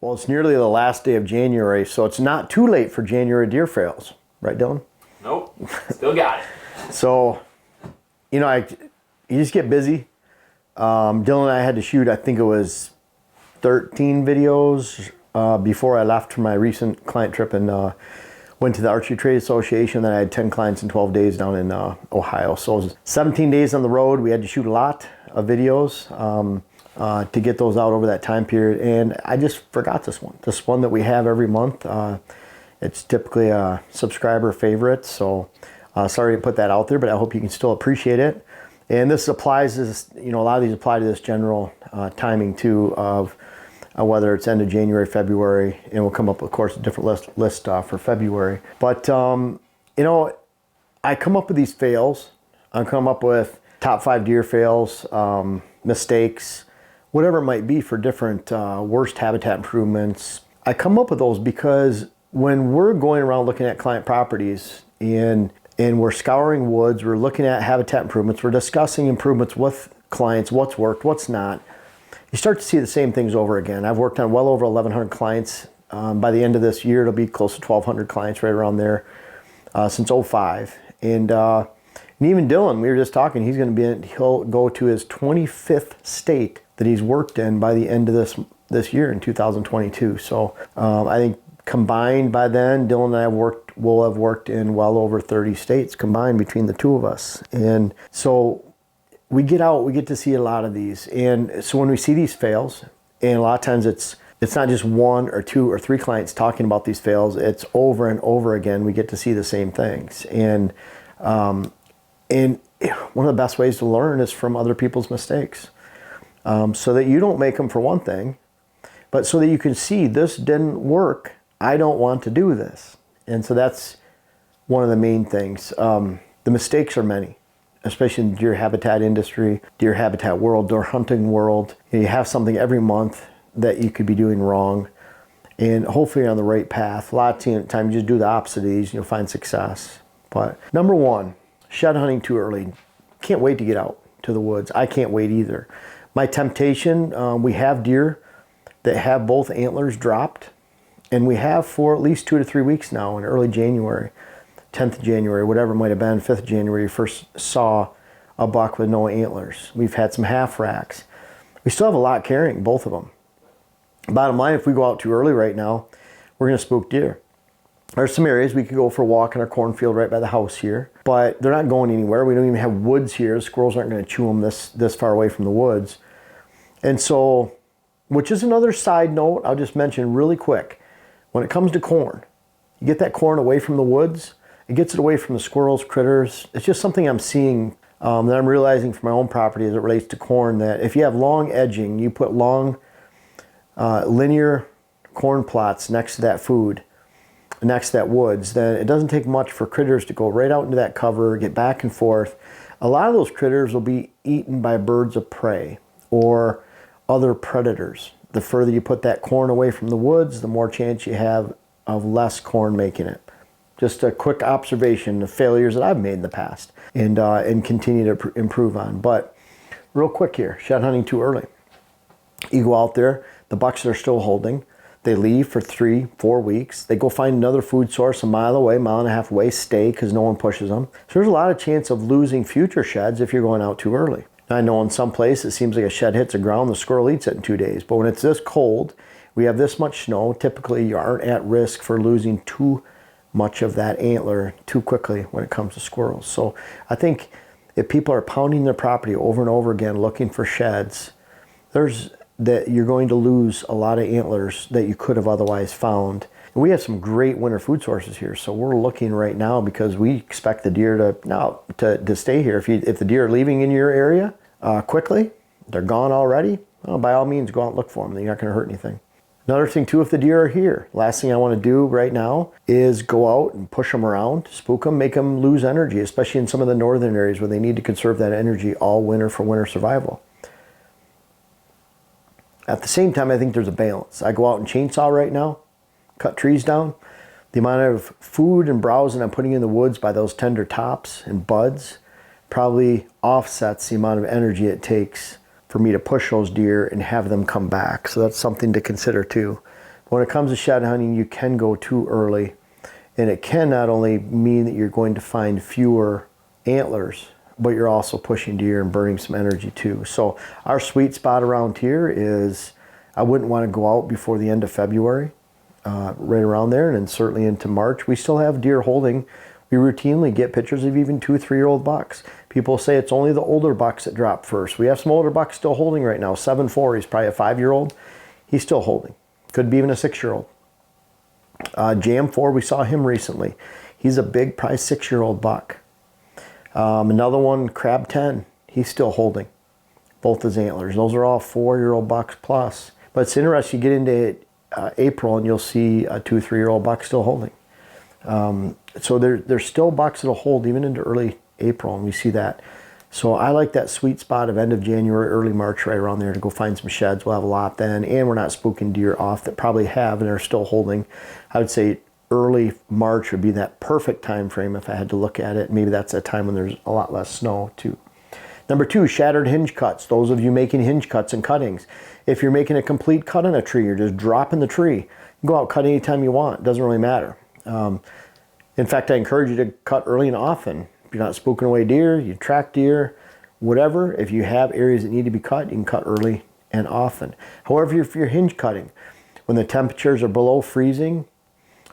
Well, it's nearly the last day of January, so it's not too late for January deer fails. Right, Dylan? Nope. Still got it. So, you know, you just get busy. Dylan and I had to shoot, I think it was 13 videos before I left for my recent client trip and went to the Archery Trade Association. Then I had 10 clients in 12 days down in Ohio. So it was 17 days on the road. We had to shoot a lot of videos to get those out over that time period. And I just forgot this one that we have every month. It's typically a subscriber favorite. So sorry to put that out there, but I hope you can still appreciate it. And this applies to this, you know, a lot of these apply to this general timing too of whether it's end of January, February, and we'll come up, of course, a different list for February. But, you know, I come up with these fails. I come up with top 5 deer fails, mistakes, whatever it might be for different worst habitat improvements. I come up with those because when we're going around looking at client properties and we're scouring woods, we're looking at habitat improvements, we're discussing improvements with clients, what's worked, what's not. You start to see the same things over again. I've worked on well over 1,100 clients. By the end of this year, it'll be close to 1,200 clients right around there since 2005. And even Dylan, we were just talking, he'll go to his 25th state that he's worked in by the end of this year in 2022. So I think combined by then, Dylan and I will have worked in well over 30 states combined between the two of us. And so we get out, we get to see a lot of these. And so when we see these fails, and a lot of times it's not just 1 or 2 or 3 clients talking about these fails, it's over and over again, we get to see the same things. And one of the best ways to learn is from other people's mistakes. So that you don't make them, for one thing, but so that you can see this didn't work, I don't want to do this. And so that's one of the main things. The mistakes are many, especially in the deer habitat industry, deer habitat world, deer hunting world. You have something every month that you could be doing wrong, and hopefully you're on the right path. A lot of times you just do the opposite of these and you'll find success. But number 1, shed hunting too early. Can't wait to get out to the woods. I can't wait either. My temptation, we have deer that have both antlers dropped, and we have for at least 2 to 3 weeks now in early January. 10th of January, whatever it might have been, 5th of January, you first saw a buck with no antlers. We've had some half racks. We still have a lot carrying, both of them. Bottom line, if we go out too early right now, we're going to spook deer. There's some areas we could go for a walk in our cornfield right by the house here, but they're not going anywhere. We don't even have woods here. Squirrels aren't going to chew them this far away from the woods. And so, which is another side note I'll just mention really quick. When it comes to corn, you get that corn away from the woods, it gets it away from the squirrels, critters. It's just something I'm seeing that I'm realizing from my own property as it relates to corn, that if you have long edging, you put long linear corn plots next to that food, next to that woods, then it doesn't take much for critters to go right out into that cover, get back and forth. A lot of those critters will be eaten by birds of prey or other predators. The further you put that corn away from the woods, the more chance you have of less corn making it. Just a quick observation of failures that I've made in the past and continue to improve on. But real quick here, shed hunting too early. You go out there, the bucks that are still holding, they leave for 3-4 weeks. They go find another food source a mile away, mile and a half away, stay because no one pushes them. So there's a lot of chance of losing future sheds if you're going out too early. I know in some places it seems like a shed hits the ground, the squirrel eats it in 2 days. But when it's this cold, we have this much snow, typically you aren't at risk for losing too much of that antler too quickly when it comes to squirrels. So I think if people are pounding their property over and over again looking for sheds, you're going to lose a lot of antlers that you could have otherwise found. And we have some great winter food sources here, so we're looking right now because we expect the deer to stay here. If the deer are leaving in your area quickly, they're gone already, well, by all means go out and look for them. You're not going to hurt anything. Another thing too, if the deer are here, last thing I want to do right now is go out and push them around, spook them, make them lose energy, especially in some of the northern areas where they need to conserve that energy all winter for winter survival. At the same time, I think there's a balance. I go out and chainsaw right now, cut trees down. The amount of food and browsing I'm putting in the woods by those tender tops and buds probably offsets the amount of energy it takes for me to push those deer and have them come back. So that's something to consider too. When it comes to shed hunting, you can go too early, and it can not only mean that you're going to find fewer antlers, but you're also pushing deer and burning some energy too. So our sweet spot around here is, I wouldn't want to go out before the end of February, right around there, and then certainly into March. We still have deer holding. We routinely get pictures of even 2 or 3-year-old bucks. People say it's only the older bucks that drop first. We have some older bucks still holding right now. 7-4, he's probably a 5-year-old. He's still holding. Could be even a 6-year-old. Jam 4, we saw him recently. He's a big, probably 6-year-old buck. Another one, Crab 10, he's still holding both his antlers. Those are all 4-year-old bucks plus. But it's interesting, you get into April and you'll see a 2 or 3-year-old buck still holding. So there's still bucks that'll hold even into early April, and we see that. So I like that sweet spot of end of January, early March, right around there to go find some sheds. We'll have a lot then, and we're not spooking deer off that probably have and are still holding. I would say early March would be that perfect time frame if I had to look at it. Maybe that's a time when there's a lot less snow too. Number 2, shattered hinge cuts. Those of you making hinge cuts and cuttings. If you're making a complete cut on a tree, you're just dropping the tree. You can go out, cut anytime you want. It doesn't really matter. In fact, I encourage you to cut early and often. If you're not spooking away deer, you track deer, whatever. If you have areas that need to be cut, you can cut early and often. However, if you're hinge cutting, when the temperatures are below freezing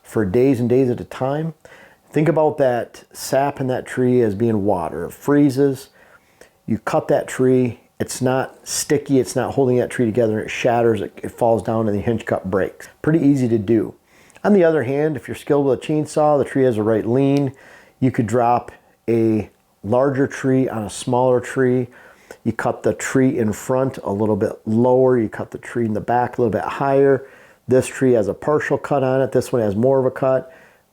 for days and days at a time, think about that sap in that tree as being water. It freezes, you cut that tree, it's not sticky, it's not holding that tree together, it shatters, it falls down, and the hinge cut breaks. Pretty easy to do. On the other hand, if you're skilled with a chainsaw, the tree has the right lean, you could drop a larger tree on a smaller tree. You cut the tree in front a little bit lower, you cut the tree in the back a little bit higher. This tree has a partial cut on it, this one has more of a cut,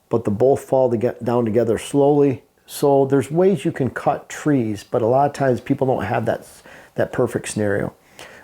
but they both fall down together slowly. So there's ways you can cut trees, but a lot of times people don't have that perfect scenario.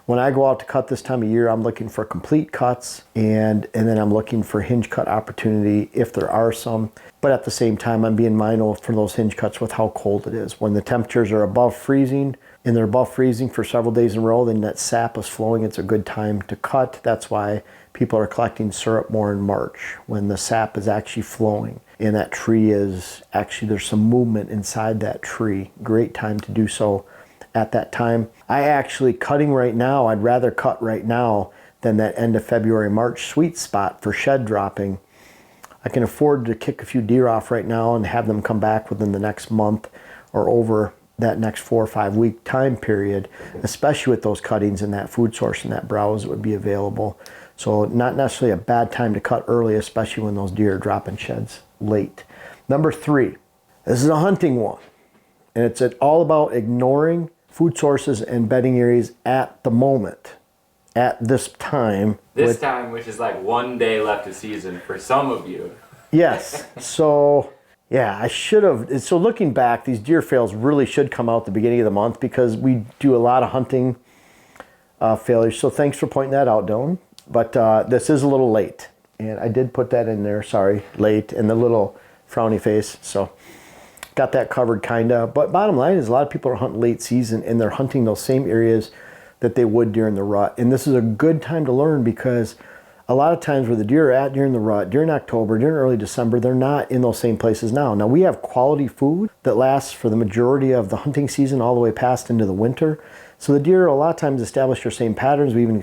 When I go out to cut this time of year, I'm looking for complete cuts, and then I'm looking for hinge cut opportunity if there are some. But at the same time, I'm being mindful for those hinge cuts with how cold it is. When the temperatures are above freezing, and they're above freezing for several days in a row, then that sap is flowing. It's a good time to cut. That's why people are collecting syrup more in March, when the sap is actually flowing. And that tree is actually, there's some movement inside that tree. Great time to do so at that time. I actually, cutting right now, I'd rather cut right now than that end of February, March sweet spot for shed dropping. I can afford to kick a few deer off right now and have them come back within the next month or over that next 4 or 5 week time period, especially with those cuttings and that food source and that browse that would be available. So not necessarily a bad time to cut early, especially when those deer are dropping sheds late. Number 3, this is a hunting one, and it's all about ignoring food sources and bedding areas at the moment, at this time. This time, which is like 1 day left of season for some of you. Yes. So, yeah, I should have. So looking back, these deer fails really should come out the beginning of the month because we do a lot of hunting failures. So thanks for pointing that out, Dylan. But this is a little late. And I did put that in there, sorry, late, and the little frowny face. So got that covered kind of. But bottom line is a lot of people are hunting late season, and they're hunting those same areas that they would during the rut. And this is a good time to learn, because a lot of times where the deer are at during the rut, during October, during early December, they're not in those same places now. Now we have quality food that lasts for the majority of the hunting season all the way past into the winter. So the deer a lot of times establish their same patterns. We even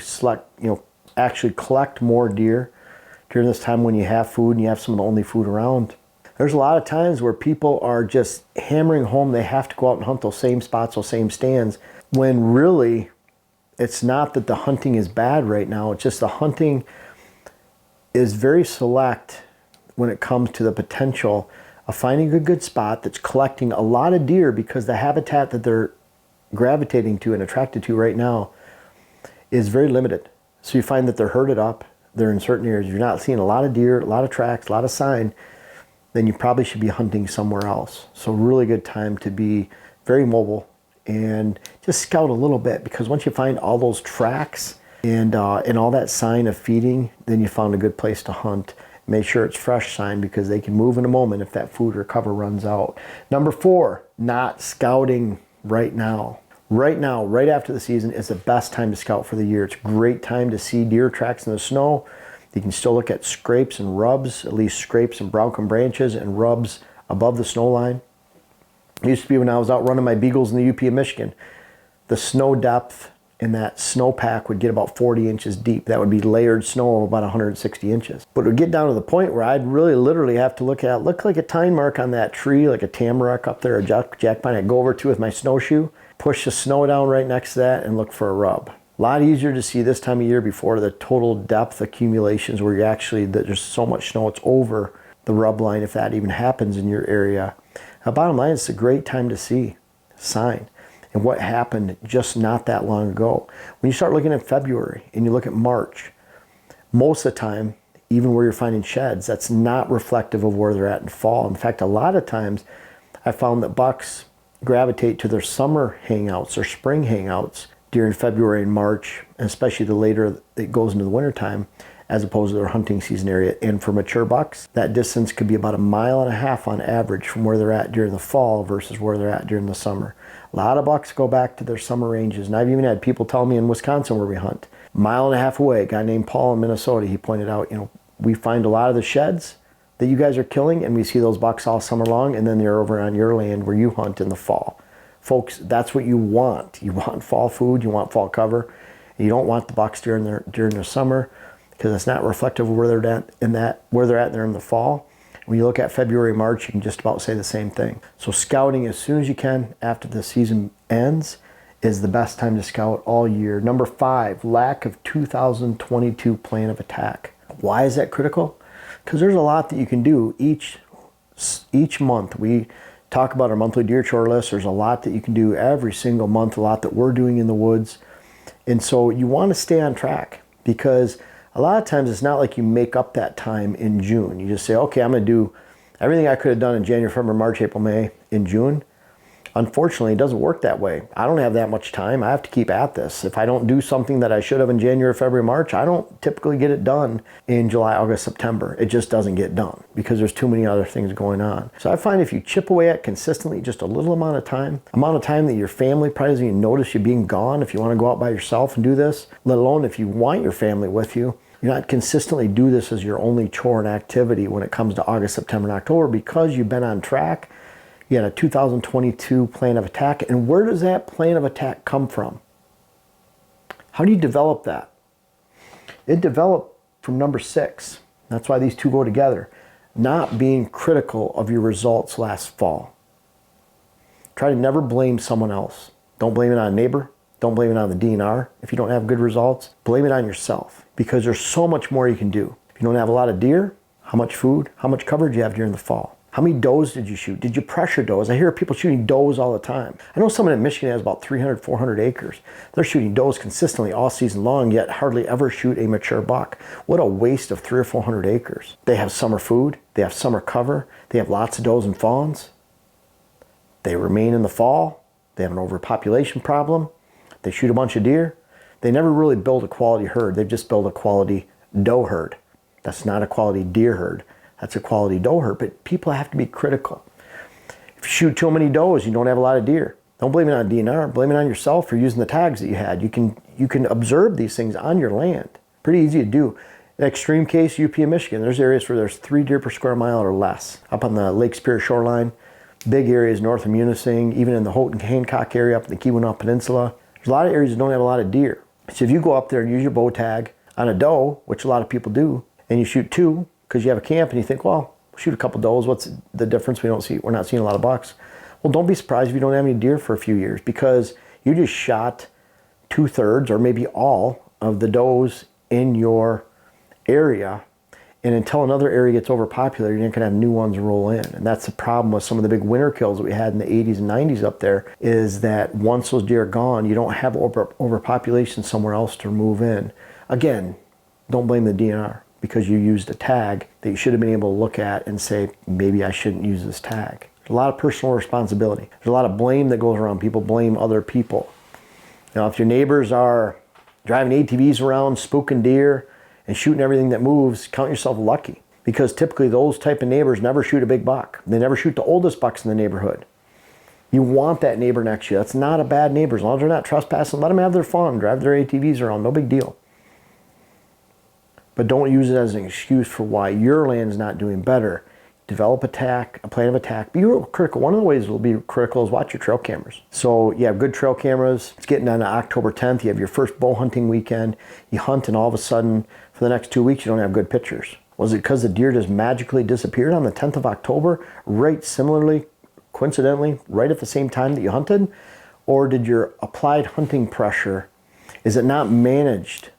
actually collect more deer during this time when you have food and you have some of the only food around. There's a lot of times where people are just hammering home they have to go out and hunt those same spots, those same stands, when really it's not that the hunting is bad right now. It's just the hunting is very select when it comes to the potential of finding a good spot that's collecting a lot of deer, because the habitat that they're gravitating to and attracted to right now is very limited. So you find that they're herded up, they're in certain areas. You're not seeing a lot of deer, a lot of tracks, a lot of sign, then you probably should be hunting somewhere else. So really good time to be very mobile and just scout a little bit, because once you find all those tracks and all that sign of feeding, then you found a good place to hunt. Make sure it's fresh sign, because they can move in a moment if that food or cover runs out. Number 4, not scouting right now. Right now, right after the season, is the best time to scout for the year. It's a great time to see deer tracks in the snow. You can still look at scrapes and rubs, at least scrapes and broken branches and rubs above the snow line. It used to be when I was out running my beagles in the UP of Michigan, the snow depth in that snowpack would get about 40 inches deep. That would be layered snow of about 160 inches. But it would get down to the point where I'd really literally have to look like a tine mark on that tree, like a tamarack up there, a jack pine. I'd go over to with my snowshoe, push the snow down right next to that and look for a rub. A lot easier to see this time of year before the total depth accumulations where there's so much snow it's over the rub line, if that even happens in your area. Now, bottom line, it's a great time to see sign and what happened just not that long ago. When you start looking at February and you look at March, most of the time, even where you're finding sheds, that's not reflective of where they're at in fall. In fact, a lot of times I found that bucks gravitate to their summer hangouts or spring hangouts during February and March, and especially the later it goes into the wintertime, as opposed to their hunting season area. And for mature bucks, that distance could be about 1.5 miles on average from where they're at during the fall versus where they're at during the summer. A lot of bucks go back to their summer ranges. And I've even had people tell me in Wisconsin where we hunt, 1.5 miles away, a guy named Paul in Minnesota, he pointed out, we find a lot of the sheds that you guys are killing and we see those bucks all summer long, and then they're over on your land where you hunt in the fall. Folks, that's what you want. You want fall food, you want fall cover. You don't want the bucks during their summer, because it's not reflective of where they're at there in the fall. When you look at February, March, you can just about say the same thing. So scouting as soon as you can after the season ends is the best time to scout all year. Number 5, lack of 2022 plan of attack. Why is that critical? Because there's a lot that you can do each month. We talk about our monthly deer chore list. There's a lot that you can do every single month, a lot that we're doing in the woods. And so you want to stay on track, because a lot of times it's not like you make up that time in June. You just say, okay, I'm going to do everything I could have done in January, February, March, April, May in June. Unfortunately, it doesn't work that way. I don't have that much time. I have to keep at this. If I don't do something that I should have in January, February, March, I don't typically get it done in July, August, September. It just doesn't get done because there's too many other things going on. So I find if you chip away at consistently just a little amount of time that your family probably doesn't even notice you being gone if you want to go out by yourself and do this, let alone if you want your family with you, you're not consistently do this as your only chore and activity when it comes to August, September, and October, because you've been on track. You had a 2022 plan of attack. And where does that plan of attack come from? How do you develop that? It developed from number 6. That's why these two go together. Not being critical of your results last fall. Try to never blame someone else. Don't blame it on a neighbor. Don't blame it on the DNR. If you don't have good results, blame it on yourself, because there's so much more you can do. If you don't have a lot of deer, how much food, how much cover do you have during the fall? How many does did you shoot? Did you pressure does? I hear people shooting does all the time. I know someone in Michigan has about 300, 400 acres. They're shooting does consistently all season long, yet hardly ever shoot a mature buck. What a waste of 300 or 400 acres. They have summer food. They have summer cover. They have lots of does and fawns. They remain in the fall. They have an overpopulation problem. They shoot a bunch of deer. They never really build a quality herd. They've just built a quality doe herd. That's not a quality deer herd. That's a quality doe herd, but people have to be critical. If you shoot too many does, you don't have a lot of deer. Don't blame it on DNR. Blame it on yourself for using the tags that you had. You can observe these things on your land. Pretty easy to do. In extreme case, UP of Michigan, there's areas where there's 3 deer per square mile or less. Up on the Lake Superior shoreline, big areas north of Munising, even in the Houghton Hancock area up in the Keweenaw Peninsula. There's a lot of areas that don't have a lot of deer. So if you go up there and use your bow tag on a doe, which a lot of people do, and you shoot 2, because you have a camp and you think, well, we'll shoot a couple does. What's the difference? We're not seeing a lot of bucks. Well, don't be surprised if you don't have any deer for a few years, because you just shot 2/3 or maybe all of the does in your area. And until another area gets overpopulated, you're not going to have new ones roll in. And that's the problem with some of the big winter kills that we had in the 80s and 90s up there, is that once those deer are gone, you don't have overpopulation somewhere else to move in. Again, don't blame the DNR, because you used a tag that you should have been able to look at and say, maybe I shouldn't use this tag. There's a lot of personal responsibility. There's a lot of blame that goes around. People blame other people. Now, if your neighbors are driving ATVs around, spooking deer, and shooting everything that moves, count yourself lucky, because typically those type of neighbors never shoot a big buck. They never shoot the oldest bucks in the neighborhood. You want that neighbor next to you. That's not a bad neighbor. As long as they're not trespassing, let them have their fun, drive their ATVs around, no big deal. But don't use it as an excuse for why your land's not doing better. Develop a plan of attack. Be real critical. One of the ways it'll be critical is watch your trail cameras. So you have good trail cameras. It's getting down to October 10th. You have your first bow hunting weekend. You hunt and all of a sudden, for the next 2 weeks, you don't have good pictures. Was it because the deer just magically disappeared on the 10th of October, right similarly, coincidentally, right at the same time that you hunted? Or did your applied hunting pressure, is it not managed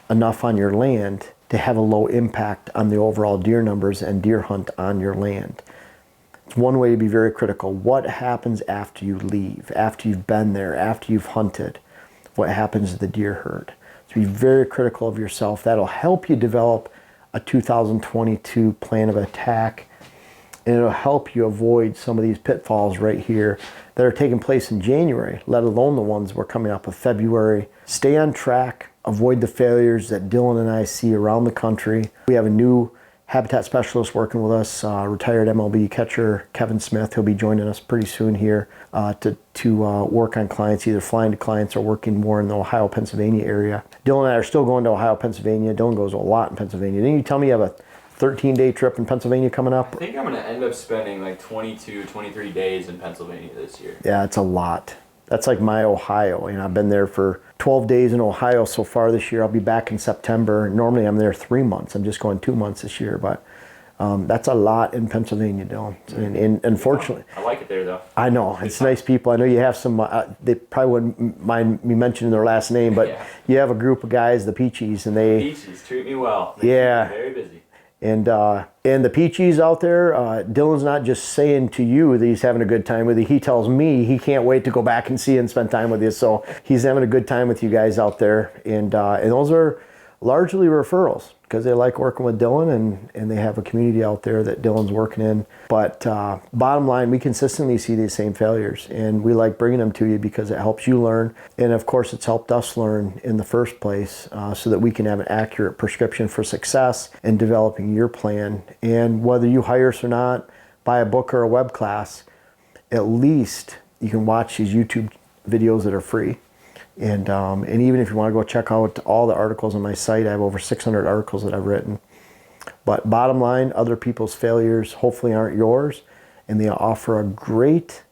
enough on your land to have a low impact on the overall deer numbers and deer hunt on your land? It's one way to be very critical. What happens after you leave, after you've been there, after you've hunted? What happens to the deer herd? So be very critical of yourself. That'll help you develop a 2022 plan of attack, and it'll help you avoid some of these pitfalls right here that are taking place in January, let alone the ones we're coming up with February. Stay on track. Avoid the failures that Dylan and I see around the country. We have a new habitat specialist working with us, retired MLB catcher Kevin Smith. He'll be joining us pretty soon here to work on clients, either flying to clients or working more in the Ohio, Pennsylvania area. Dylan and I are still going to Ohio, Pennsylvania. Dylan goes a lot in Pennsylvania. Didn't you tell me you have a 13-day trip in Pennsylvania coming up? I think I'm going to end up spending like 22, 23 days in Pennsylvania this year. Yeah, it's a lot. That's like my Ohio. I've been there for 12 days in Ohio so far this year. I'll be back in September. Normally I'm there 3 months. I'm just going 2 months this year, but that's a lot in Pennsylvania, Dylan. And unfortunately, I like it there though. I know it's nice people. I know you have some. They probably wouldn't mind me mentioning their last name, but yeah. You have a group of guys, the Peachies, and they. Peachies treat me well. They Yeah. keep me very busy. And the Peachies out there, Dylan's not just saying to you that he's having a good time with you. He tells me he can't wait to go back and see you and spend time with you. So he's having a good time with you guys out there. And those are largely referrals because they like working with Dylan and they have a community out there that Dylan's working in. But bottom line, we consistently see these same failures and we like bringing them to you because it helps you learn. And of course, it's helped us learn in the first place so that we can have an accurate prescription for success in developing your plan. And whether you hire us or not, buy a book or a web class, at least you can watch these YouTube videos that are free. And even if you want to go check out all the articles on my site, I have over 600 articles that I've written. But bottom line, other people's failures hopefully aren't yours, and they offer a great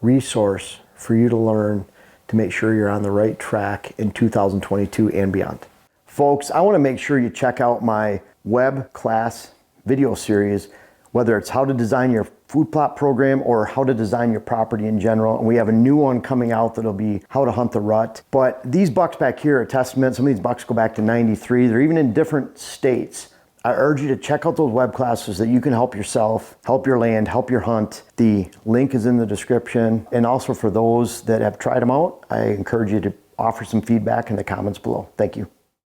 resource for you to learn to make sure you're on the right track in 2022 and beyond. Folks, I want to make sure you check out my web class video series, whether it's how to design your food plot program or how to design your property in general. And we have a new one coming out that'll be how to hunt the rut. But these bucks back here are a testament. Some of these bucks go back to 93. They're even in different states. I urge you to check out those web classes that you can help yourself, help your land, help your hunt. The link is in the description. And also for those that have tried them out, I encourage you to offer some feedback in the comments below. Thank you.